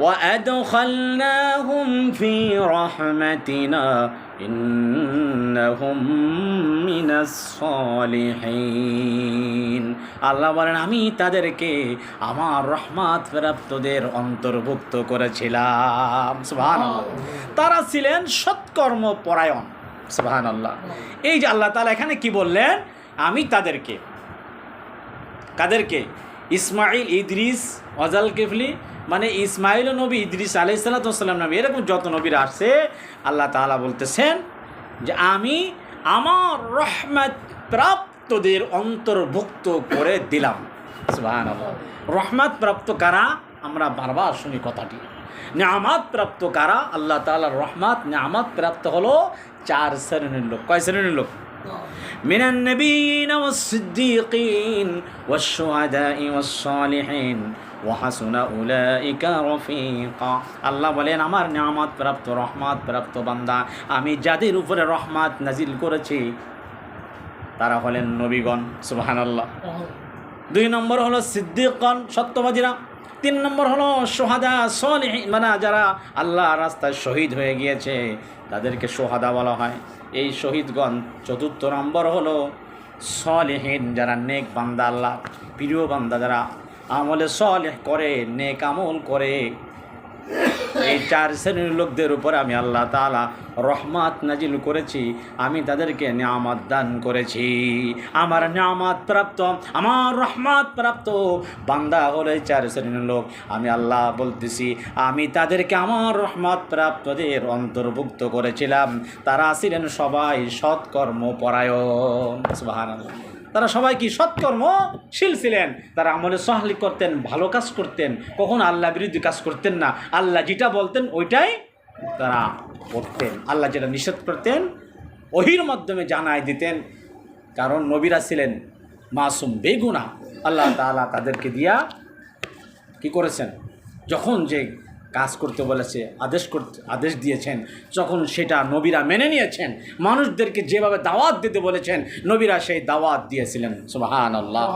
وأدخلناهم في رحمتنا إنهم من الصالحين আল্লাহ বলেন আমি তাদেরকে আমার রহমত প্রাপ্তদের অন্তর্ভুক্ত করেছিলাম। সুবহানাল্লাহ। তারা ছিলেন সৎকর্ম পরায়ণ। সুবহানাল্লাহ। এই যে আল্লাহ তাআলা এখানে কি বললেন, আমি তাদেরকে, কাদেরকে? ইসমাইল, ইদ্রিস, ওয়াজাল কিফলি, মানে ইসমাইল নবী, ইদ্রিস আলাইহিস সালাতু ওয়াস সালাম নবী, এরকম যত নবীরা আসছে আল্লাহ তাআলা বলতেছেন যে আমি আমার রহমত প্রাপ্তদের অন্তর্ভুক্ত করে দিলাম। সুবহানাল্লাহ। রহমত প্রাপ্ত কারা? আমরা বারবার শুনি কথাটি। নিয়ামত প্রাপ্ত কারা? আল্লাহ তাআলার রহমত নিয়ামত প্রাপ্ত হলো 4 শ্রেণীর লোক। কয় শ্রেণীর লোক? মিনান নবিয়্যিন ওয়াস সিদ্দীকিন ওয়াশ শুহাদাই ওয়াস সালিহিন ওয়া হাসুনা উলাইকা রফিকা। আল্লাহ বলেন আমার নিয়ামত প্রাপ্ত রহমত প্রাপ্ত বান্দা, আমি যাদের উপরে রহমত নাজিল করেছি তারা হলেন নবীগণ। সুবহানাল্লাহ। 2 নম্বর হলো সিদ্দীকগণ, সত্যবাদীরা। 3 নম্বর হলো শুহাদা সালিহিন, মানে যারা আল্লাহ রাস্তায় শহীদ হয়ে গিয়েছে তাদেরকে শুহাদা বলা হয়, এই শহীদগণ। 4 নম্বর হলো সালিহিন, যারা নেক বান্দা, আল্লাহ প্রিয় বান্দা, যারা আমলে সালেহ করে, নেক আমল করে। এই 4 শ্রেণীর লোকদের উপর আমি আল্লাহ তাআলা রহমত নাজিল করেছি, আমি তাদেরকে নিয়ামত দান করেছি। আমার নিয়ামত প্রাপ্ত, আমার রহমত প্রাপ্ত বান্দা হলো এই 4 শ্রেণীর লোক। আমি আল্লাহ বলতেছি আমি তাদেরকে আমার রহমত প্রাপ্তদের অন্তর্ভুক্ত করেছিলাম। তারা ছিলেন সবাই সৎকর্ম পরায়ণ। সুবহানাল্লাহ। তারা সবাই কি সৎকর্মশীল ছিলেন, তারা আমলে সালেহ করতেন, ভালো কাজ করতেন, কখনো আল্লাহ বিরোধী কাজ করতেন না। আল্লাহ যেটা বলতেন ওইটাই তারা করতেন, আল্লাহ যেটা নিষেধ করতেন ওহির মাধ্যমে জানাই দিতেন। কারণ নবীরা ছিলেন মাসুম, বেগুনাহ। আল্লাহ তাআলা তাদেরকে দিয়া কি করেছেন, যখন যে কাজ করতে বলেছে, আদেশ দিয়েছেন, যখন সেটা নবীরা মেনে নিয়েছেন। মানুষদেরকে যেভাবে দাওয়াত দিতে বলেছেন নবীরা সেই দাওয়াত দিয়েছিলেন। সুবহানাল্লাহ।